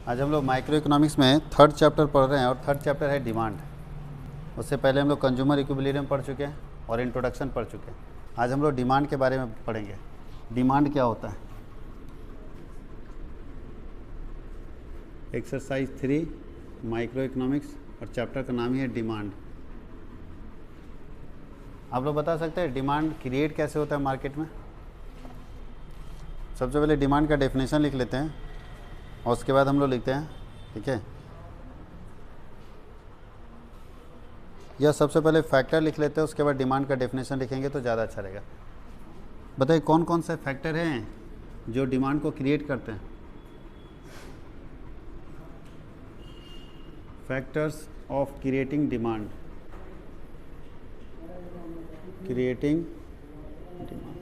आज हम लोग माइक्रो इकोनॉमिक्स में थर्ड चैप्टर पढ़ रहे हैं और थर्ड चैप्टर है डिमांड। उससे पहले हम लोग कंज्यूमर इक्विलिब्रियम पढ़ चुके हैं और इंट्रोडक्शन पढ़ चुके हैं। आज हम लोग डिमांड के बारे में पढ़ेंगे। डिमांड क्या होता है? एक्सरसाइज 3 माइक्रो इकोनॉमिक्स और चैप्टर का नाम ही है डिमांड। आप लोग बता सकते हैं डिमांड क्रिएट कैसे होता है मार्केट में? सबसे पहले डिमांड का डेफिनेशन लिख लेते हैं और उसके बाद हम लोग लिखते हैं, ठीक है। या सबसे पहले फैक्टर लिख लेते हैं, उसके बाद डिमांड का डेफिनेशन लिखेंगे तो ज़्यादा अच्छा रहेगा। बताइए कौन कौन से फैक्टर हैं जो डिमांड को क्रिएट करते हैं? Factors of creating demand. Creating demand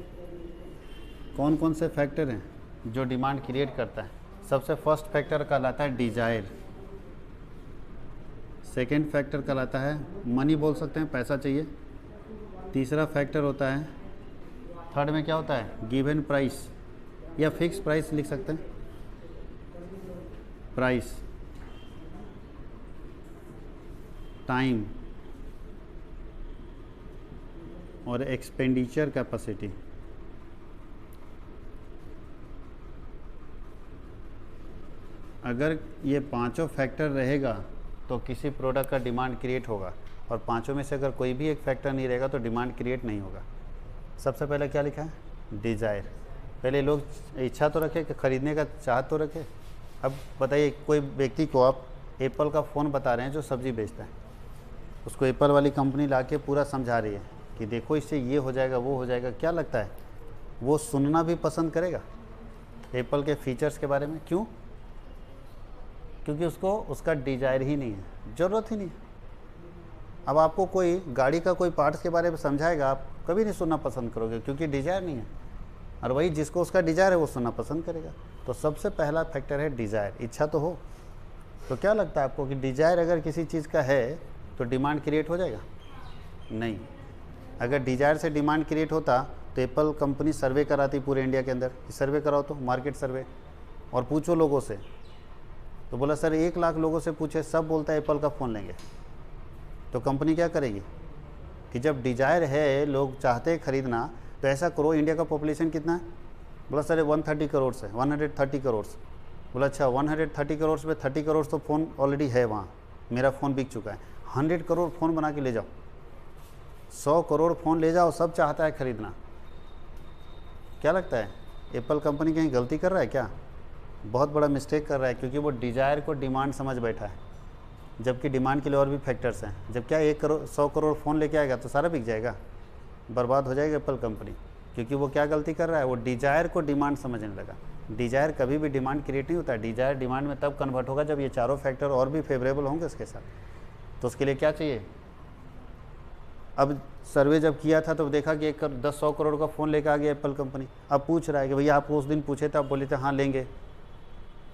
कौन कौन से फैक्टर हैं जो डिमांड क्रिएट करता है? सबसे फर्स्ट फैक्टर कहलाता है डिजायर। सेकेंड फैक्टर कहलाता है मनी, बोल सकते हैं पैसा चाहिए। तीसरा फैक्टर होता है, थर्ड में क्या होता है, गिवन प्राइस या फिक्स प्राइस लिख सकते हैं, प्राइस, टाइम और एक्सपेंडिचर कैपेसिटी। अगर ये पांचों फैक्टर रहेगा तो किसी प्रोडक्ट का डिमांड क्रिएट होगा, और पांचों में से अगर कोई भी एक फैक्टर नहीं रहेगा तो डिमांड क्रिएट नहीं होगा। सबसे पहले क्या लिखा है, डिज़ायर। पहले लोग इच्छा तो रखे कि खरीदने का चाहत तो रखे। अब बताइए कोई व्यक्ति को आप एप्पल का फ़ोन बता रहे हैं जो सब्ज़ी बेचता है, उसको एप्पल वाली कंपनी ला के पूरा समझा रही है कि देखो इससे ये हो जाएगा वो हो जाएगा, क्या लगता है वो सुनना भी पसंद करेगा एप्पल के फीचर्स के बारे में? क्यों? क्योंकि उसको उसका डिजायर ही नहीं है, ज़रूरत ही नहीं है। अब आपको कोई गाड़ी का कोई पार्ट्स के बारे में समझाएगा, आप कभी नहीं सुनना पसंद करोगे क्योंकि डिजायर नहीं है, और वही जिसको उसका डिजायर है वो सुनना पसंद करेगा। तो सबसे पहला फैक्टर है डिजायर, इच्छा तो हो। तो क्या लगता है आपको कि डिजायर अगर किसी चीज़ का है तो डिमांड क्रिएट हो जाएगा? नहीं। अगर डिजायर से डिमांड क्रिएट होता तो एप्पल कंपनी सर्वे कराती पूरे इंडिया के अंदर, सर्वे कराओ तो मार्केट सर्वे और पूछो लोगों से। तो बोला सर 1 लाख लोगों से पूछे, सब बोलता है एप्पल का फ़ोन लेंगे। तो कंपनी क्या करेगी कि जब डिजायर है, लोग चाहते हैं ख़रीदना, तो ऐसा करो, इंडिया का पॉपुलेशन कितना है? बोला सर 130 करोड़ है, 130 करोड़। बोला अच्छा 130 करोड़ में 30 करोड़ तो फ़ोन ऑलरेडी है वहाँ, मेरा फ़ोन बिक चुका है। 100 करोड़ फ़ोन बना के ले जाओ, 100 करोड़ फ़ोन ले जाओ, सब चाहता है ख़रीदना। क्या लगता है एप्पल कंपनी कहीं गलती कर रहा है क्या? बहुत बड़ा मिस्टेक कर रहा है, क्योंकि वो डिज़ायर को डिमांड समझ बैठा है, जबकि डिमांड के लिए और भी फैक्टर्स हैं। जब क्या 100 करोड़ फ़ोन लेके आएगा तो सारा बिक जाएगा, बर्बाद हो जाएगी एप्पल कंपनी। क्योंकि वो क्या गलती कर रहा है, वो डिज़ायर को डिमांड समझने लगा। डिज़ायर कभी भी डिमांड क्रिएट नहीं होता है। डिज़ायर डिमांड में तब कन्वर्ट होगा जब ये चारों फैक्टर और भी फेवरेबल होंगे उसके साथ। तो उसके लिए क्या चाहिए? अब सर्वे जब किया था तो देखा कि 100 करोड़ का फ़ोन लेकर आ गया एप्पल कंपनी। अब पूछ रहा है कि भैया आपको उस दिन पूछे थे, आप बोले थे हाँ लेंगे।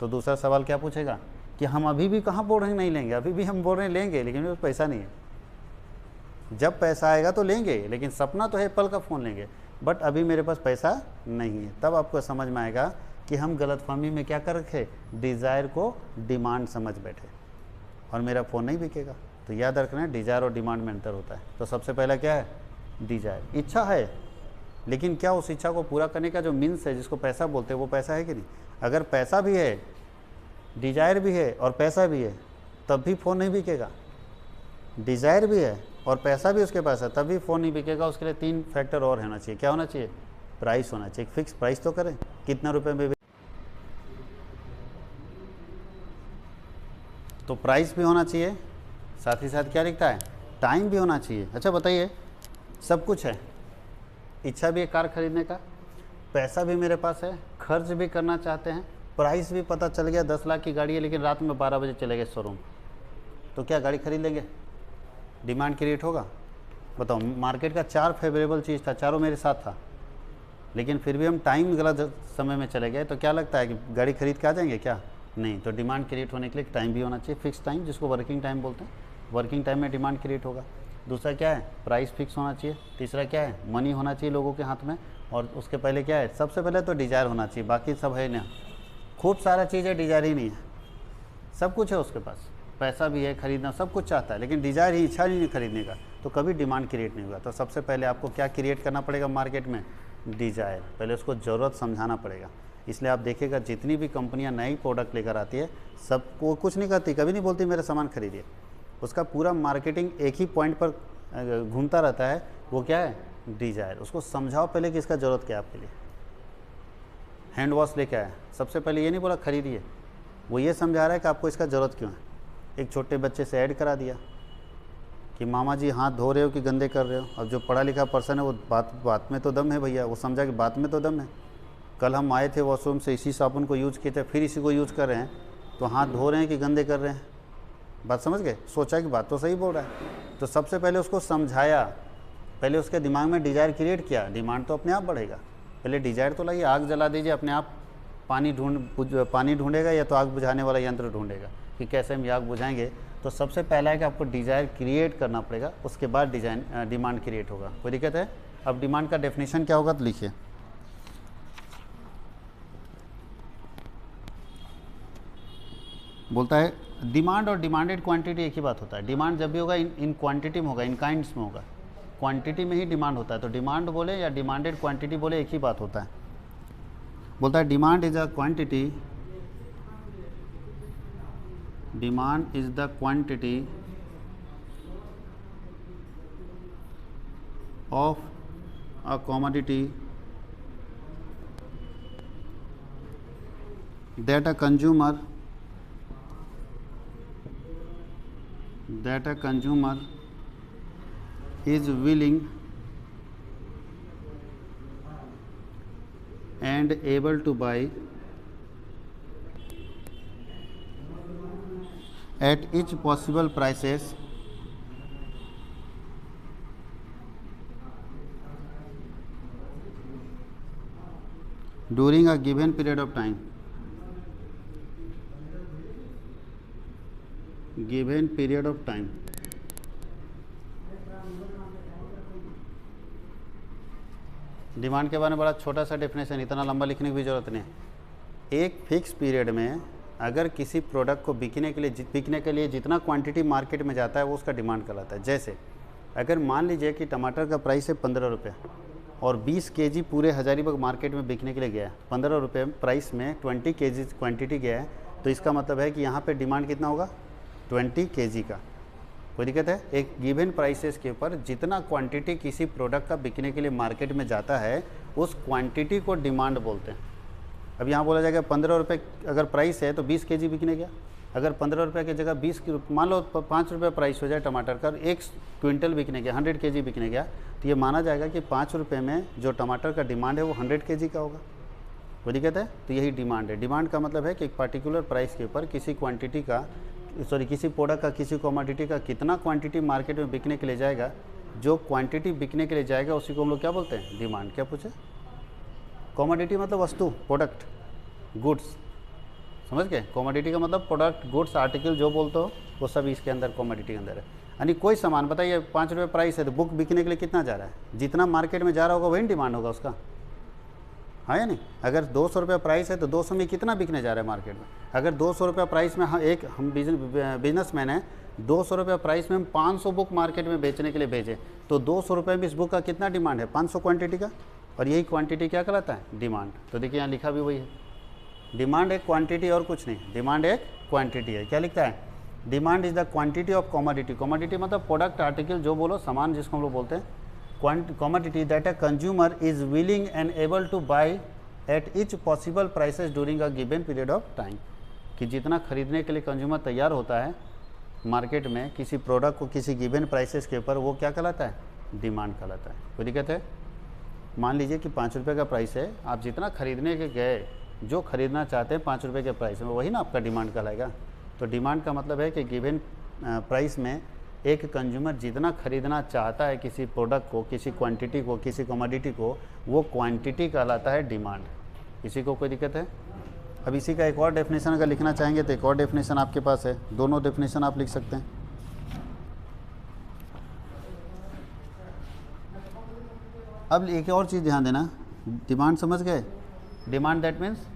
तो दूसरा सवाल क्या पूछेगा कि हम अभी भी कहाँ बोल रहे हैं नहीं लेंगे, अभी भी हम बोल रहे हैं लेंगे, लेकिन मेरे पास पैसा नहीं है। जब पैसा आएगा तो लेंगे, लेकिन सपना तो है एप्पल का फ़ोन लेंगे, बट अभी मेरे पास पैसा नहीं है। तब आपको समझ में आएगा कि हम गलतफहमी में क्या कर रखे, डिज़ायर को डिमांड समझ बैठे और मेरा फ़ोन नहीं बिकेगा। तो याद रखना डिज़ायर और डिमांड में अंतर होता है। तो सबसे पहला क्या है, डिज़ायर, इच्छा है, लेकिन क्या उस इच्छा को पूरा करने का जो मीन्स है जिसको पैसा बोलते हैं वो पैसा है कि नहीं? अगर पैसा भी है, डिज़ायर भी है और पैसा भी है, तब भी फ़ोन नहीं बिकेगा। डिज़ायर भी है और पैसा भी उसके पास है, तब भी फ़ोन नहीं बिकेगा। उसके लिए 3 फैक्टर और होना चाहिए। क्या होना चाहिए? प्राइस होना चाहिए। फिक्स प्राइस तो करें, कितना रुपए में। तो प्राइस भी होना चाहिए, साथ ही साथ क्या लिखता है, टाइम भी होना चाहिए। अच्छा बताइए, सब कुछ है, इच्छा भी है कार खरीदने का, पैसा भी मेरे पास है, खर्च भी करना चाहते हैं, प्राइस भी पता चल गया 10 लाख की गाड़ी है, लेकिन रात में 12 बजे चले गए शोरूम, तो क्या गाड़ी खरीद लेंगे? डिमांड क्रिएट होगा? बताओ, मार्केट का 4 फेवरेबल चीज़ था, चारों मेरे साथ था, लेकिन फिर भी हम टाइम गलत समय में चले गए, तो क्या लगता है कि गाड़ी खरीद के आ जाएंगे क्या? नहीं। तो डिमांड क्रिएट होने के लिए टाइम भी होना चाहिए, फिक्स टाइम, जिसको वर्किंग टाइम बोलते हैं। वर्किंग टाइम में डिमांड क्रिएट होगा। दूसरा क्या है, प्राइस फिक्स होना चाहिए। तीसरा क्या है, मनी होना चाहिए लोगों के हाथ में। और उसके पहले क्या है, सबसे पहले तो डिज़ायर होना चाहिए, बाकी सब है ना, खूब सारा चीज़ है, डिज़ायर ही नहीं है। सब कुछ है उसके पास, पैसा भी है, खरीदना सब कुछ चाहता है, लेकिन डिज़ायर ही, इच्छा नहीं खरीदने का, तो कभी डिमांड क्रिएट नहीं होगा। तो सबसे पहले आपको क्या क्रिएट करना पड़ेगा मार्केट में? डिज़ायर। पहले उसको ज़रूरत समझाना पड़ेगा। इसलिए आप देखिएगा जितनी भी कंपनियां नई प्रोडक्ट लेकर आती है, सबको कुछ नहीं करती, कभी नहीं बोलती मेरा सामान खरीदिए। उसका पूरा मार्केटिंग एक ही पॉइंट पर घूमता रहता है, वो क्या है? डिज़ायर। उसको समझाओ पहले कि इसका ज़रूरत क्या है आपके लिए। हैंड वॉश लेके आया, सबसे पहले ये नहीं बोला खरीदिए, वो ये समझा रहा है कि आपको इसका ज़रूरत क्यों है। एक छोटे बच्चे से ऐड करा दिया कि मामा जी हाथ धो रहे हो कि गंदे कर रहे हो। अब जो पढ़ा लिखा पर्सन है वो बात में तो दम है भैया, वो समझा कि बात में तो दम है। कल हम आए थे वॉशरूम से, इसी साबुन को यूज़ किए थे, फिर इसी को यूज़ कर रहे हैं, तो हाथ धो रहे हैं कि गंदे कर रहे हैं। बात समझ गए? सोचा कि बात तो सही बोल रहा है। तो सबसे पहले उसको समझाया, पहले उसके दिमाग में डिज़ायर क्रिएट किया, डिमांड तो अपने आप बढ़ेगा। पहले डिज़ायर तो लाइए, आग जला दीजिए, अपने आप पानी ढूंढेगा, या तो आग बुझाने वाला यंत्र ढूंढेगा कि कैसे हम आग बुझाएंगे। तो सबसे पहला है कि आपको डिज़ायर क्रिएट करना पड़ेगा, उसके बाद डिमांड क्रिएट होगा। कोई दिक्कत है? अब डिमांड का डेफिनेशन क्या होगा तो लिखिए। बोलता है डिमांड और डिमांडेड क्वांटिटी एक ही बात होता है। डिमांड जब भी होगा इन क्वांटिटी में होगा, इन काइंड्स में होगा, क्वांटिटी में ही डिमांड होता है। तो डिमांड बोले या डिमांडेड क्वांटिटी बोले एक ही बात होता है। बोलता है demand is a quantity, demand is the quantity of a commodity that a consumer is willing and able to buy at each possible prices during a given period of time. Given period of time. Demand के बारे में बड़ा छोटा सा definition, इतना लंबा लिखने की भी ज़रूरत नहीं है। एक फिक्स पीरियड में अगर किसी प्रोडक्ट को बिकने के लिए जितना क्वांटिटी मार्केट में जाता है वो उसका डिमांड कहलाता है। जैसे अगर मान लीजिए कि टमाटर का प्राइस है 15 रुपये और 20 kg पूरे हज़ारीबाग मार्केट में बिकने के लिए गया है, 15 रुपये प्राइस में 20 kg क्वान्टिटी गया है, तो इसका मतलब है कि यहाँ पर डिमांड कितना होगा? 20 kg का। कोई दिक्कत है? एक गिवन प्राइसेस के ऊपर जितना क्वांटिटी किसी प्रोडक्ट का बिकने के लिए मार्केट में जाता है उस क्वांटिटी को डिमांड बोलते हैं। अब यहाँ बोला जाएगा 15 रुपये अगर प्राइस है तो 20 kg बिकने गया। अगर 15 रुपये की जगह 20 मान लो 5 रुपये प्राइस हो जाए टमाटर का, 1 क्विंटल बिकने गया, 100 kg बिकने गया, तो ये माना जाएगा कि 5 रुपये में जो टमाटर का डिमांड है वो 100 kg का होगा। कोई दिक्कत है? तो यही डिमांड है। डिमांड का मतलब है कि एक पर्टिकुलर प्राइस के ऊपर किसी क्वांटिटी का, किसी प्रोडक्ट का, किसी कमोडिटी का कितना क्वांटिटी मार्केट में बिकने के लिए जाएगा, जो क्वांटिटी बिकने के लिए जाएगा उसी को हम लोग क्या बोलते हैं? डिमांड। क्या पूछे? कमोडिटी मतलब वस्तु, प्रोडक्ट, गुड्स। समझ गए? कमोडिटी का मतलब प्रोडक्ट, गुड्स, आर्टिकल जो बोलते हो वो सब इसके अंदर कमोडिटी के अंदर है। यानी कोई सामान बताइए 5 रुपये प्राइस है तो बुक बिकने के लिए कितना जा रहा है? जितना मार्केट में जा रहा होगा वही डिमांड होगा उसका, हाँ या नहीं? अगर 200 रुपये प्राइस है तो 200 में कितना बिकने जा रहा है मार्केट में? अगर 200 रुपये प्राइस में हम बिजनेसमैन हैं, 200 रुपये प्राइस में हम 500 बुक मार्केट में बेचने के लिए भेजें, तो 200 रुपये में इस बुक का कितना डिमांड है? 500 क्वांटिटी का। और यही क्वांटिटी क्या कहलाता है? डिमांड। तो देखिए यहाँ लिखा भी वही है, डिमांड एक क्वांटिटी और कुछ नहीं, डिमांड एक क्वांटिटी है। क्या लिखता है? Demand is the quantity of commodity. Commodity मतलब प्रोडक्ट, आर्टिकल जो बोलो, सामान जिसको हम लोग बोलते हैं, commodity that a consumer is willing and able to buy at each possible prices during a given period of time। कि जितना खरीदने के लिए कंज्यूमर तैयार होता है मार्केट में किसी प्रोडक्ट को किसी गिवन प्राइसेस के ऊपर, वो क्या कहलाता है? डिमांड कहलाता है। कोई दिक्कत है? मान लीजिए कि 5 रुपये का प्राइस है, आप जितना खरीदने के गए, जो खरीदना चाहते हैं 5 रुपये के प्राइस में, वही ना आपका डिमांड कहलाएगा। तो डिमांड का मतलब है कि गिवन प्राइस में एक कंज्यूमर जितना खरीदना चाहता है किसी प्रोडक्ट को, किसी क्वांटिटी को, किसी कमोडिटी को, वो क्वांटिटी कहलाता है डिमांड। किसी को कोई दिक्कत है? अब इसी का एक और डेफिनेशन अगर लिखना चाहेंगे तो एक और डेफिनेशन आपके पास है, दोनों डेफिनेशन आप लिख सकते हैं। अब एक और चीज़ ध्यान देना, डिमांड समझ गए? डिमांड दैट मीन्स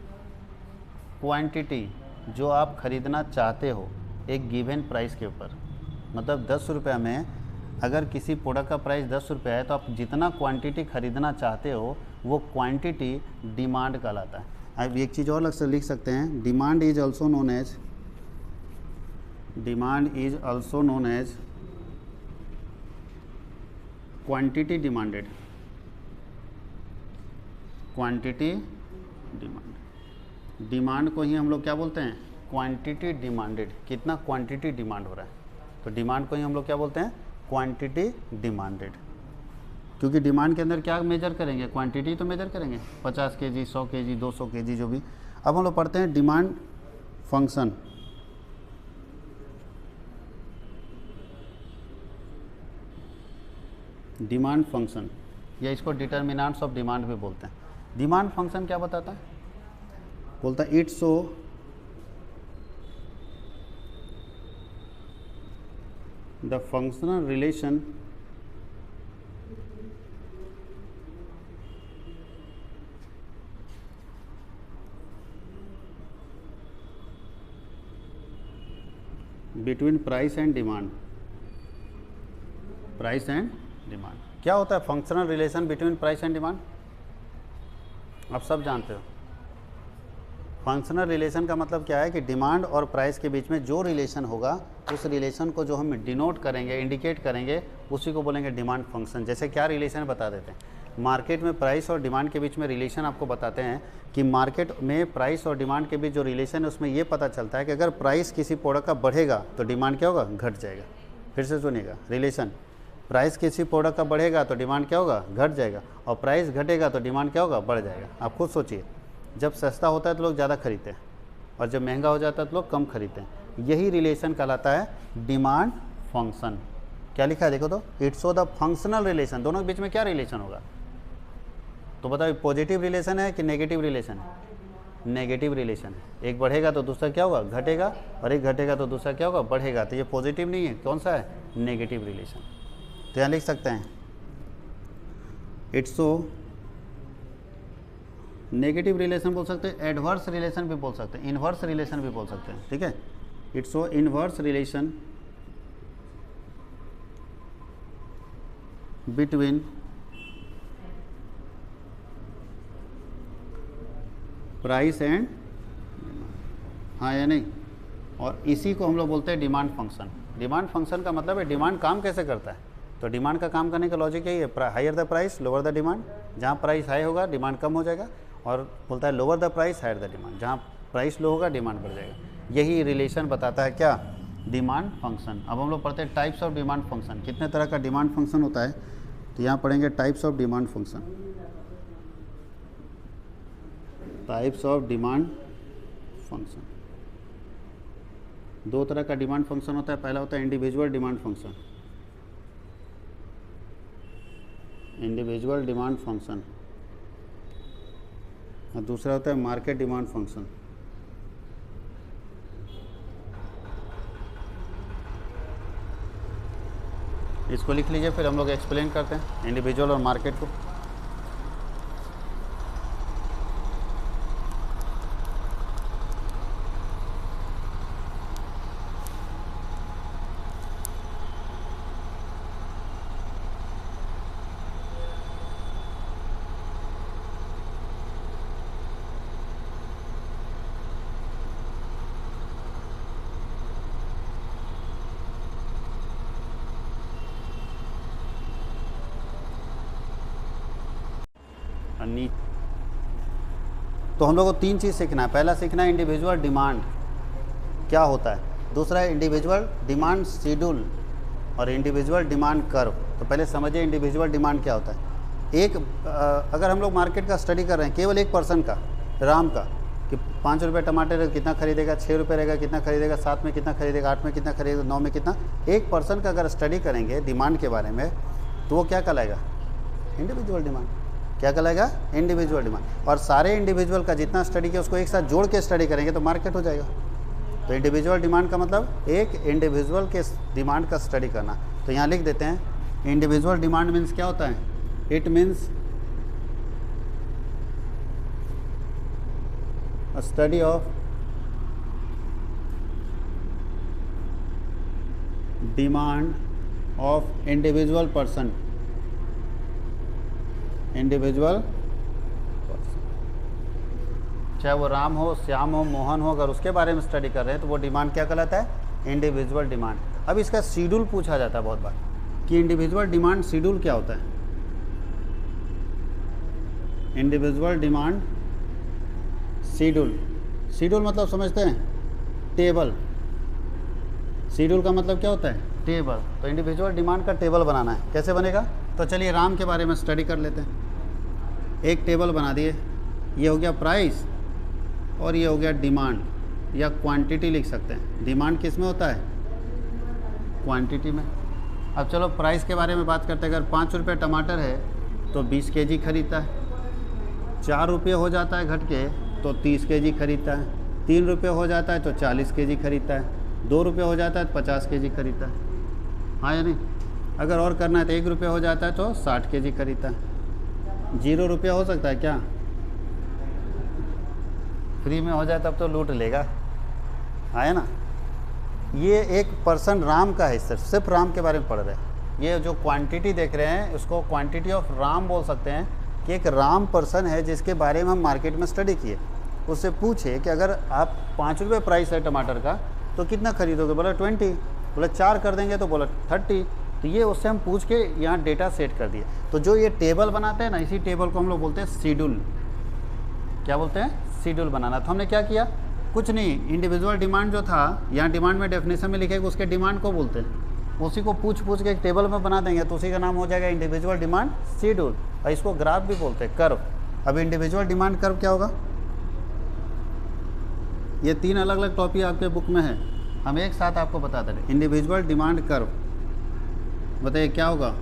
क्वांटिटी, जो आप ख़रीदना चाहते हो एक गिवन प्राइस के ऊपर। मतलब 10 रुपये में अगर किसी प्रोडक्ट का प्राइस 10 रुपये है तो आप जितना क्वांटिटी ख़रीदना चाहते हो वो क्वांटिटी डिमांड कहलाता है। अब एक चीज़ और अलग से लिख सकते हैं, demand is also known as quantity demanded. Quantity demand को ही हम लोग क्या बोलते हैं, क्वांटिटी डिमांडेड। कितना क्वांटिटी डिमांड हो रहा है, तो डिमांड को ही हम लोग क्या बोलते हैं, क्वांटिटी डिमांडेड। क्योंकि डिमांड के अंदर क्या मेजर करेंगे, क्वांटिटी तो मेजर करेंगे, 50 kg 100 kg 200 kg जो भी। अब हम लोग पढ़ते हैं डिमांड फंक्शन। डिमांड फंक्शन या इसको डिटर्मिनेंट्स ऑफ डिमांड भी बोलते हैं। डिमांड फंक्शन क्या बताता है, बोलता है it's so the functional relation between price and demand. Price and demand क्या होता है, functional relation between price and demand, आप सब जानते हो। फंक्शनल रिलेशन का मतलब क्या है कि डिमांड और प्राइस के बीच में जो रिलेशन होगा उस रिलेशन को जो हम डिनोट करेंगे, इंडिकेट करेंगे, उसी को बोलेंगे डिमांड फंक्शन। जैसे क्या रिलेशन बता देते हैं, मार्केट में प्राइस और डिमांड के बीच में रिलेशन आपको बताते हैं कि मार्केट में प्राइस और डिमांड के बीच जो रिलेशन है उसमें ये पता चलता है कि अगर प्राइस किसी प्रोडक्ट का बढ़ेगा तो डिमांड क्या होगा, घट जाएगा। फिर से सुनिएगा रिलेशन, प्राइस किसी प्रोडक्ट का बढ़ेगा तो डिमांड क्या होगा, घट जाएगा, और प्राइस घटेगा तो डिमांड क्या होगा, बढ़ जाएगा। आप खुद सोचिए, जब सस्ता होता है तो लोग ज़्यादा खरीदते हैं और जब महंगा हो जाता है तो लोग कम खरीदते हैं। यही रिलेशन कहलाता है डिमांड फंक्शन। क्या लिखा है देखो तो, it's so the functional relation. दोनों के बीच में क्या रिलेशन होगा, तो बताओ पॉजिटिव रिलेशन है कि नेगेटिव रिलेशन है, नेगेटिव रिलेशन है। एक बढ़ेगा तो दूसरा क्या होगा, घटेगा, और एक घटेगा तो दूसरा क्या होगा, बढ़ेगा। तो ये पॉजिटिव नहीं है, कौन सा है, नेगेटिव रिलेशन। तो यहाँ लिख सकते हैं इट्स सो, नेगेटिव रिलेशन बोल सकते हैं, एडवर्स रिलेशन भी बोल सकते हैं, इन्वर्स रिलेशन भी बोल सकते हैं, ठीक है। It's so inverse relation between price and, हाँ या नहीं, और इसी को हम लोग बोलते हैं डिमांड फंक्शन। डिमांड फंक्शन का मतलब है डिमांड काम कैसे करता है, तो डिमांड का काम करने का लॉजिक यही है, higher the price lower the demand. जहाँ प्राइस हाई होगा डिमांड कम हो जाएगा, और बोलता है lower the price higher the demand, जहाँ प्राइस लो होगा डिमांड बढ़ जाएगा। यही रिलेशन बताता है क्या, डिमांड फंक्शन। अब हम लोग पढ़ते हैं टाइप्स ऑफ डिमांड फंक्शन। कितने तरह का डिमांड फंक्शन होता है, तो यहाँ पढ़ेंगे types of demand function. Types of demand function, दो तरह का डिमांड फंक्शन होता है। पहला होता है individual demand function, individual demand function, और दूसरा होता है मार्केट डिमांड फंक्शन। इसको लिख लीजिए, फिर हम लोग एक्सप्लेन करते हैं इंडिविजुअल और मार्केट को। तो हम लोग को तीन चीज़ सीखना है। पहला सीखना है इंडिविजुअल डिमांड क्या होता है, दूसरा है इंडिविजुअल डिमांड शेड्यूल, और इंडिविजुअल डिमांड कर्व। तो पहले समझिए इंडिविजुअल डिमांड क्या होता है। एक अगर हम लोग मार्केट का स्टडी कर रहे हैं, केवल एक पर्सन का, राम का, कि 5 रुपये टमाटर कितना खरीदेगा, 6 रुपये रहेगा कितना खरीदेगा, 7 में कितना खरीदेगा, 8 में कितना खरीदेगा, 9 में कितना, एक पर्सन का अगर स्टडी करेंगे डिमांड के बारे में, तो वो क्या कहलाएगा, इंडिविजुअल डिमांड। क्या कहलाएगा, इंडिविजुअल डिमांड। और सारे इंडिविजुअल का जितना स्टडी किया उसको एक साथ जोड़ के स्टडी करेंगे तो मार्केट हो जाएगा। तो इंडिविजुअल डिमांड का मतलब एक इंडिविजुअल के डिमांड का स्टडी करना। तो यहाँ लिख देते हैं इंडिविजुअल डिमांड मीन्स क्या होता है, it means a study of demand of individual person, individual, चाहे वो राम हो, श्याम हो, मोहन हो, अगर उसके बारे में स्टडी कर रहे हैं तो वो डिमांड क्या कहलाता है? Individual demand. अब इसका शेड्यूल पूछा जाता है बहुत बार कि इंडिविजुअल डिमांड शेड्यूल क्या होता है। इंडिविजुअल डिमांड शेड्यूल, शेड्यूल मतलब समझते हैं? टेबल। शेड्यूल का मतलब क्या होता है? टेबल। तो इंडिविजुअल डिमांड का टेबल बनाना है, कैसे बनेगा? तो चलिए राम के बारे में स्टडी कर लेते हैं। एक टेबल बना दिए, ये हो गया प्राइस और ये हो गया डिमांड, या क्वांटिटी लिख सकते हैं। डिमांड किस में होता है? क्वांटिटी में। अब चलो प्राइस के बारे में बात करते हैं। अगर 5 रुपये टमाटर है तो 20 केजी खरीदता है। 4 रुपये हो जाता है घट के तो 30 केजी खरीदता है। 3 रुपये हो जाता है तो 40 केजी खरीदता है। 2 रुपये हो जाता है तो 50 केजी खरीदता है, हाँ या नहीं? अगर और करना है तो 1 रुपये हो जाता है तो 60 केजी खरीदता है। 0 रुपया हो सकता है क्या? फ्री में हो जाए तब तो लूट लेगा, है ना? ये एक पर्सन राम का है, सिर्फ राम के बारे में पढ़ रहे हैं। ये जो क्वांटिटी देख रहे हैं उसको क्वांटिटी ऑफ राम बोल सकते हैं, कि एक राम पर्सन है जिसके बारे में हम मार्केट में स्टडी किए। उससे पूछे कि अगर आप 5 रुपये प्राइस है टमाटर का तो कितना खरीदोगे? बोला 20। बोला 4 कर देंगे तो बोला 30। तो ये उससे हम पूछ के यहाँ डेटा सेट कर दिए। तो जो ये टेबल बनाते हैं ना, इसी टेबल को हम लोग बोलते हैं शेड्यूल। क्या बोलते हैं? शेड्यूल बनाना। तो हमने क्या किया? कुछ नहीं, इंडिविजुअल डिमांड जो था, यहाँ डिमांड में डेफिनेशन में लिखेगा उसके डिमांड को बोलते हैं। उसी को पूछ के एक टेबल में बना देंगे तो उसी का नाम हो जाएगा इंडिविजुअल डिमांड शेड्यूल। और इसको ग्राफ भी बोलते हैं, कर्व। अब इंडिविजुअल डिमांड कर्व क्या होगा? ये 3 अलग अलग टॉपिक आपके बुक में है, हम एक साथ आपको बताते रहे। इंडिविजुअल डिमांड कर्व, बताइए क्या होगा?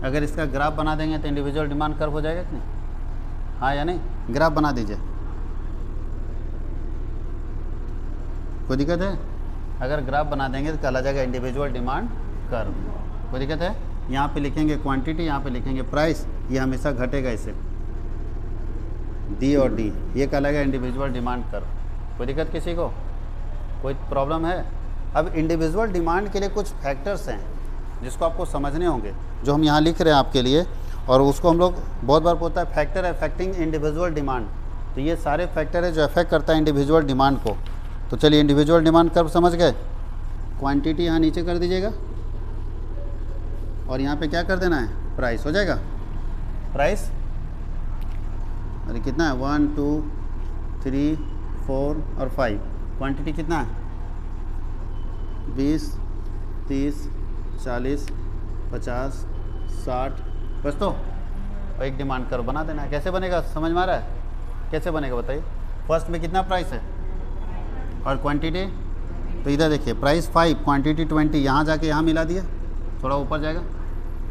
अगर इसका ग्राफ बना देंगे तो इंडिविजुअल डिमांड कर्व हो जाएगा कि नहीं? हाँ या नहीं? ग्राफ बना दीजिए, कोई दिक्कत है? अगर ग्राफ बना देंगे तो कहला जाएगा इंडिविजुअल डिमांड कर्व। कोई दिक्कत है? यहाँ पे लिखेंगे क्वांटिटी, यहाँ पे लिखेंगे प्राइस, ये हमेशा घटेगा इससे, डी और डी, ये कहलाएगा इंडिविजुअल डिमांड कर्व। कोई दिक्कत किसी को? कोई प्रॉब्लम है? अब इंडिविजुअल डिमांड के लिए कुछ फैक्टर्स हैं जिसको आपको समझने होंगे, जो हम यहाँ लिख रहे हैं आपके लिए, और उसको हम लोग बहुत बार बोलता है फैक्टर अफेक्टिंग इंडिविजुअल डिमांड। तो ये सारे फैक्टर है जो अफेक्ट करता है इंडिविजुअल डिमांड को। तो चलिए इंडिविजुअल डिमांड कर्व समझ गए। क्वांटिटी यहाँ नीचे कर दीजिएगा और यहाँ पे क्या कर देना है? प्राइस हो जाएगा। प्राइस अरे कितना है? 1 2 3 4 और 5। क्वांटिटी कितना है? 20 30 40 50 60, बस। तो और एक डिमांड कर्व बना देना है। कैसे बनेगा? समझ में आ रहा है? कैसे बनेगा बताइए? फर्स्ट में कितना प्राइस है और क्वांटिटी? तो इधर देखिए, प्राइस 5, क्वांटिटी 20, यहाँ जाके यहाँ मिला दिया, थोड़ा ऊपर जाएगा।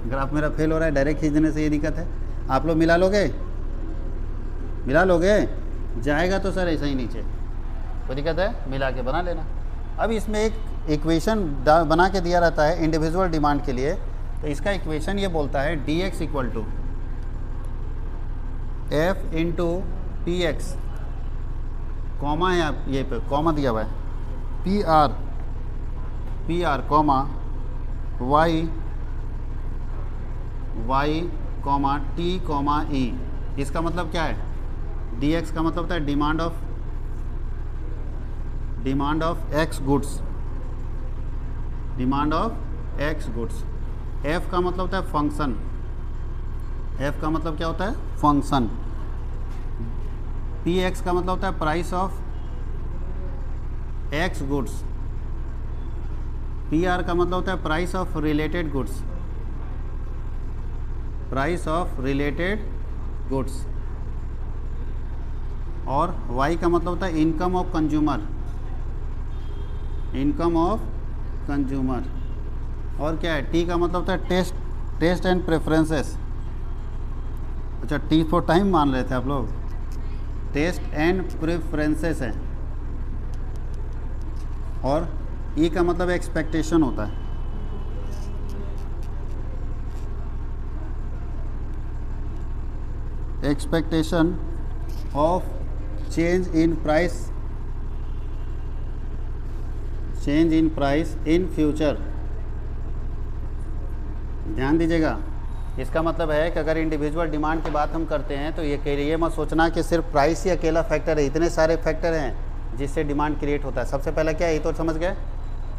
ग्राफ मेरा फेल हो रहा है, डायरेक्ट खींचने से ये दिक्कत है। आप लोग मिला लोगे? मिला लोगे? जाएगा तो सर ऐसा ही नीचे, कोई दिक्कत है? मिला के बना लेना। अब इसमें एक इक्वेशन बना के दिया रहता है इंडिविजुअल डिमांड के लिए। तो इसका इक्वेशन ये बोलता है dx equal to f into P X, comma है आप ये पे कॉमा दिया हुआ है, P R comma y comma T comma E. इसका मतलब क्या है? dx का मतलब होता है demand of x goods, demand of x goods. f का मतलब होता है फंक्शन, f का मतलब क्या होता है? फंक्शन। px का मतलब होता है price of x goods. pr का मतलब होता है price of related goods, price of related goods. और y का मतलब होता है income of consumer, income of consumer. और क्या है? टी का मतलब होता है टेस्ट एंड प्रेफरेंसेस। अच्छा, टी फॉर टाइम मान रहे थे आप लोग, टेस्ट एंड प्रेफरेंसेस है। और ई का मतलब एक्सपेक्टेशन होता है, expectation of change in price, change in price in future. ध्यान दीजिएगा, इसका मतलब है कि अगर इंडिविजुअल डिमांड की बात हम करते हैं तो ये मत सोचना कि सिर्फ प्राइस ही अकेला फैक्टर है। इतने सारे फैक्टर हैं जिससे डिमांड क्रिएट होता है। सबसे पहले क्या है, ये तो समझ गए,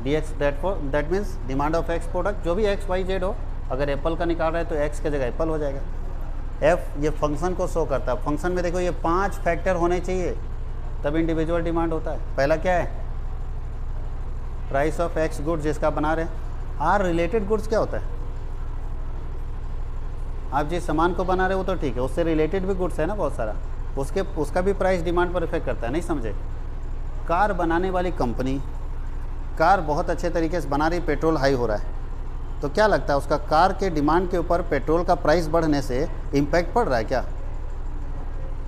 DX that means demand of x product, जो भी XYZ हो। अगर एप्पल का निकाल रहा है तो एक्स की जगह एप्पल हो जाएगा। F ये फंक्शन को शो करता है। फंक्शन में देखो ये 5 फैक्टर होने चाहिए तब इंडिविजुअल डिमांड होता है। पहला क्या है, प्राइस ऑफ एक्स गुड्स जिसका बना रहे हैं। आर रिलेटेड गुड्स क्या होता है, आप जिस सामान को बना रहे हो तो ठीक है, उससे रिलेटेड भी गुड्स है ना बहुत सारा, उसका भी प्राइस डिमांड पर इफेक्ट करता है। नहीं समझे, कार बनाने वाली कंपनी कार बहुत अच्छे तरीके से बना रही, पेट्रोल हाई हो रहा है, तो क्या लगता है उसका कार के डिमांड के ऊपर पेट्रोल का प्राइस बढ़ने से इम्पैक्ट पड़ रहा है क्या?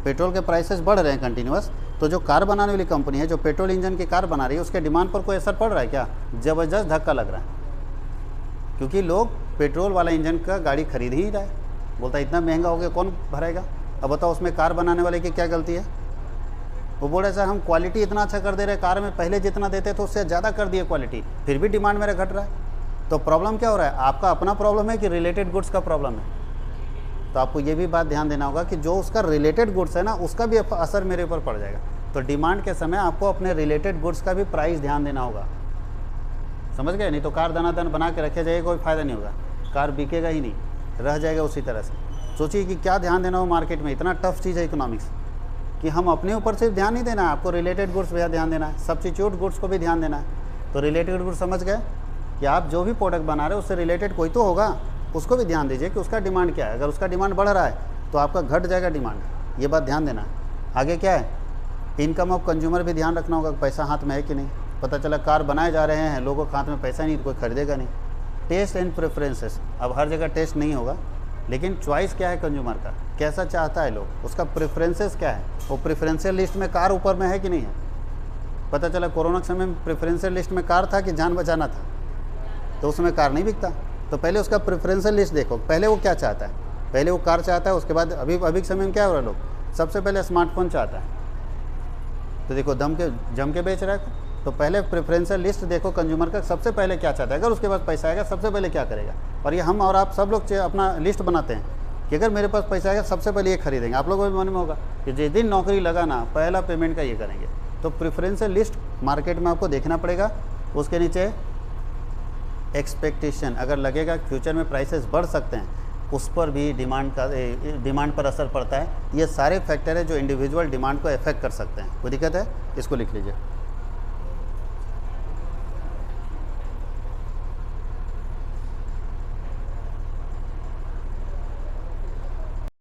पेट्रोल के प्राइसेस बढ़ रहे हैं कंटिन्यूअस, तो जो कार बनाने वाली कंपनी है जो पेट्रोल इंजन की कार बना रही है उसके डिमांड पर कोई असर पड़ रहा है क्या? ज़बरदस्त धक्का लग रहा है, क्योंकि लोग पेट्रोल वाला इंजन का गाड़ी खरीद ही रहा है। बोलता है इतना महंगा हो गया कौन भरेगा। अब बताओ उसमें कार बनाने वाले की क्या गलती है? वो बोल रहे सर हम क्वालिटी इतना अच्छा कर दे रहे, कार में पहले जितना देते तो उससे ज़्यादा कर दिए क्वालिटी, फिर भी डिमांड मेरा घट रहा है। तो प्रॉब्लम क्या हो रहा है, आपका अपना प्रॉब्लम है कि रिलेटेड गुड्स का प्रॉब्लम है? तो आपको ये भी बात ध्यान देना होगा कि जो उसका रिलेटेड गुड्स है ना, उसका भी असर मेरे ऊपर पड़ जाएगा। तो डिमांड के समय आपको अपने रिलेटेड गुड्स का भी प्राइस ध्यान देना होगा, समझ गए? नहीं तो कार दनादन बना के रखे जाएगा, कोई फ़ायदा नहीं होगा, कार बिकेगा ही नहीं, रह जाएगा उसी तरह से। सोचिए कि क्या ध्यान देना हो मार्केट में, इतना टफ चीज़ है इकोनॉमिक्स कि हम अपने ऊपर सिर्फ ध्यान नहीं देना है, आपको रिलेटेड गुड्स भी ध्यान देना है, सब्स्टिट्यूट गुड्स को भी ध्यान देना है। तो रिलेटेड गुड्स समझ गए कि आप जो भी प्रोडक्ट बना रहे हो उससे रिलेटेड कोई तो होगा, उसको भी ध्यान दीजिए कि उसका डिमांड क्या है। अगर उसका डिमांड बढ़ रहा है तो आपका घट जाएगा डिमांड, ये बात ध्यान देना है। आगे क्या है, इनकम ऑफ कंज्यूमर भी ध्यान रखना होगा, पैसा हाथ में है कि नहीं। पता चला कार बनाए जा रहे हैं, लोगों के हाथ में पैसा नहीं तो कोई खरीदेगा नहीं। टेस्ट एंड प्रेफरेंसेस, अब हर जगह टेस्ट नहीं होगा, लेकिन चॉइस क्या है कंज्यूमर का, कैसा चाहता है लोग, उसका प्रेफरेंसेस क्या है, वो प्रेफरेंशियल लिस्ट में कार ऊपर में है कि नहीं है। पता चला कोरोना के समय में प्रेफरेंशियल लिस्ट में कार था कि जान बचाना था, तो उसमें कार नहीं बिकता। तो पहले उसका प्रेफरेंशियल लिस्ट देखो, पहले वो क्या चाहता है, पहले वो कार चाहता है, उसके बाद अभी के समय में क्या हो रहा है, लोग सबसे पहले स्मार्टफोन चाहता है, तो देखो जम के बेच रहा है। तो पहले प्रेफरेंशियल लिस्ट देखो कंज्यूमर का, सबसे पहले क्या चाहता है, अगर उसके पास पैसा आएगा सबसे पहले क्या करेगा। और ये हम और आप सब लोग अपना लिस्ट बनाते हैं कि अगर मेरे पास पैसा आएगा सबसे पहले ये खरीदेंगे। आप लोगों के मन में होगा कि जिस दिन नौकरी लगा ना, पहला पेमेंट का ये करेंगे। तो प्रेफरेंशियल लिस्ट मार्केट में आपको देखना पड़ेगा। उसके नीचे एक्सपेक्टेशन, अगर लगेगा फ्यूचर में प्राइसेस बढ़ सकते हैं, उस पर भी डिमांड पर असर पड़ता है। ये सारे फैक्टर है जो इंडिविजुअल डिमांड को अफेक्ट कर सकते हैं। कोई दिक्कत है, इसको लिख लीजिए।